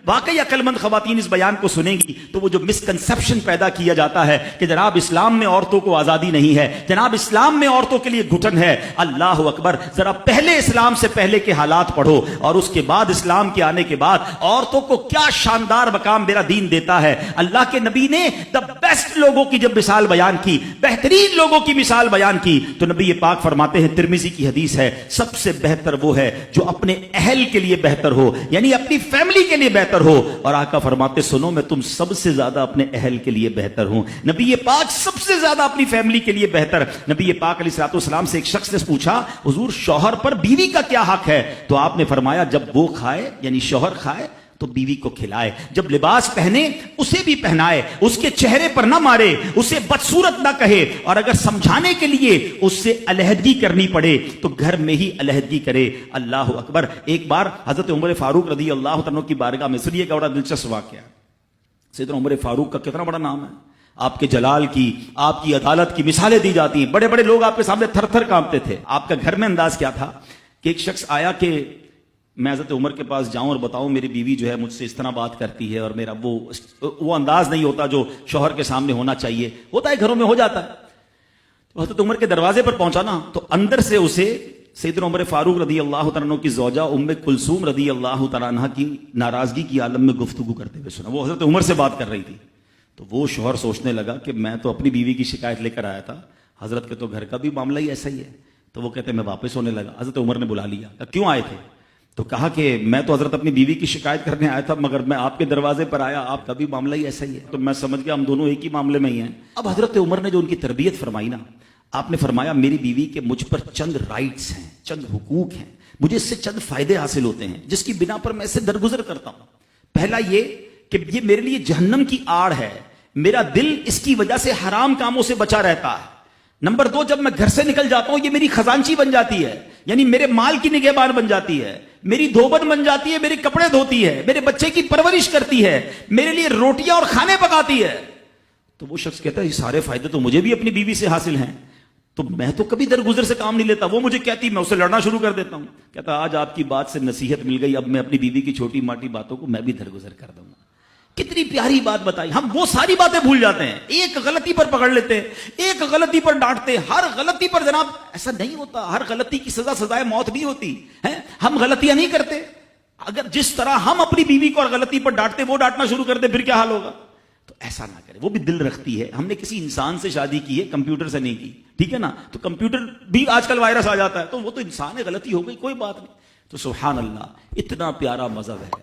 واقعی عقلمند خواتین اس بیان کو سنیں گی تو وہ جو مسکنسپشن پیدا کیا جاتا ہے کہ جناب اسلام میں عورتوں کو آزادی نہیں ہے، جناب اسلام میں عورتوں کے لیے گھٹن ہے، اللہ اکبر، ذرا پہلے اسلام سے پہلے کے حالات پڑھو اور اس کے بعد اسلام کے آنے کے بعد عورتوں کو کیا شاندار مقام میرا دین دیتا ہے۔ اللہ کے نبی نے دا بیسٹ لوگوں کی جب مثال بیان کی، بہترین لوگوں کی مثال بیان کی، تو نبی پاک فرماتے ہیں، ترمذی کی حدیث ہے، سب سے بہتر وہ ہے جو اپنے اہل کے لیے بہتر ہو، یعنی اپنی فیملی کے لیے بہتر ہو، اور آقا فرماتے سنو میں تم سب سے زیادہ اپنے اہل کے لیے بہتر ہوں۔ نبی پاک سب سے زیادہ اپنی فیملی کے لیے بہتر۔ نبی پاک علیہ الصلوۃ والسلام سے ایک شخص نے پوچھا، حضور شوہر پر بیوی کا کیا حق ہے؟ تو آپ نے فرمایا جب وہ کھائے یعنی شوہر کھائے تو بیوی کو کھلائے، جب لباس پہنے اسے بھی پہنائے، اس کے چہرے پر نہ مارے، اسے بدصورت نہ کہے، اور اگر سمجھانے کے لیے اس سے علیحدگی کرنی پڑے تو گھر میں ہی علیحدگی کرے۔ اللہ اکبر۔ ایک بار حضرت عمر فاروق رضی اللہ عنہ کی بارگاہ میں، سنیے کا بڑا دلچسپ واقعہ۔ سیدنا عمر فاروق کا کتنا بڑا نام ہے، آپ کے جلال کی، آپ کی عدالت کی مثالیں دی جاتی ہیں، بڑے بڑے لوگ آپ کے سامنے تھر تھر کانپتے تھے۔ آپ کا گھر میں انداز کیا تھا کہ ایک شخص آیا کہ میں حضرت عمر کے پاس جاؤں اور بتاؤں میری بیوی جو ہے مجھ سے اس طرح بات کرتی ہے، اور میرا وہ انداز نہیں ہوتا جو شوہر کے سامنے ہونا چاہیے، ہوتا ہے گھروں میں ہو جاتا ہے۔ تو حضرت عمر کے دروازے پر پہنچا نا، تو اندر سے اسے سیدنا عمر فاروق رضی اللہ تعالیٰ عنہ کی زوجہ ام کلثوم رضی اللہ تعالیٰ عنہ کی ناراضگی کی عالم میں گفتگو کرتے ہوئے سنا۔ وہ حضرت عمر سے بات کر رہی تھی، تو وہ شوہر سوچنے لگا کہ میں تو اپنی بیوی کی شکایت لے کر آیا تھا، حضرت کے تو گھر کا بھی معاملہ ہی ایسا ہی ہے۔ تو وہ کہتے میں واپس ہونے لگا، حضرت عمر نے بلا لیا، کہا کیوں آئے تھے؟ تو کہا کہ میں تو حضرت اپنی بیوی کی شکایت کرنے آیا تھا، مگر میں آپ کے دروازے پر آیا، آپ کا بھی معاملہ ہی ایسا ہی ہے، تو میں سمجھ گیا ہم دونوں ایک ہی معاملے میں ہی ہیں۔ اب حضرت عمر نے جو ان کی تربیت فرمائی نا، آپ نے فرمایا میری بیوی کے مجھ پر چند رائٹس ہیں، چند حقوق ہیں، مجھے اس سے چند فائدے حاصل ہوتے ہیں جس کی بنا پر میں اسے درگزر کرتا ہوں۔ پہلا یہ کہ یہ میرے لیے جہنم کی آڑ ہے، میرا دل اس کی وجہ سے حرام کاموں سے بچا رہتا ہے۔ نمبر دو، جب میں گھر سے نکل جاتا ہوں یہ میری خزانچی بن جاتی ہے، یعنی میرے مال کی نگہبان بن جاتی ہے، میری دھوبن بن جاتی ہے، میرے کپڑے دھوتی ہے، میرے بچے کی پرورش کرتی ہے، میرے لیے روٹیاں اور کھانے پکاتی ہے۔ تو وہ شخص کہتا ہے یہ سارے فائدے تو مجھے بھی اپنی بیوی سے حاصل ہیں، تو میں تو کبھی درگزر سے کام نہیں لیتا، وہ مجھے کہتی میں اسے لڑنا شروع کر دیتا ہوں۔ کہتا آج آپ کی بات سے نصیحت مل گئی، اب میں اپنی بیوی کی چھوٹی موٹی باتوں کو میں بھی درگزر کر دوں گا۔ کتنی پیاری بات بتائی، ہم وہ ساری باتیں بھول جاتے ہیں، ایک غلطی پر پکڑ لیتے ہیں، ایک غلطی پر ڈانٹتے ہیں، ہر غلطی پر جناب ایسا نہیں ہوتا، ہر غلطی کی سزا سزائے موت نہیں ہوتی ہے، ہم غلطیاں نہیں کرتے۔ اگر جس طرح ہم اپنی بیوی کو اور غلطی پر ڈانٹتے وہ ڈانٹنا شروع کر دے پھر کیا حال ہوگا؟ تو ایسا نہ کرے، وہ بھی دل رکھتی ہے، ہم نے کسی انسان سے شادی کی ہے، کمپیوٹر سے نہیں کی، ٹھیک ہے نا؟ تو کمپیوٹر بھی آج کل وائرس آ جاتا ہے، تو وہ تو انسان ہے، غلطی ہو گئی کوئی بات نہیں۔ تو سبحان اللہ، اتنا پیارا مذہب ہے۔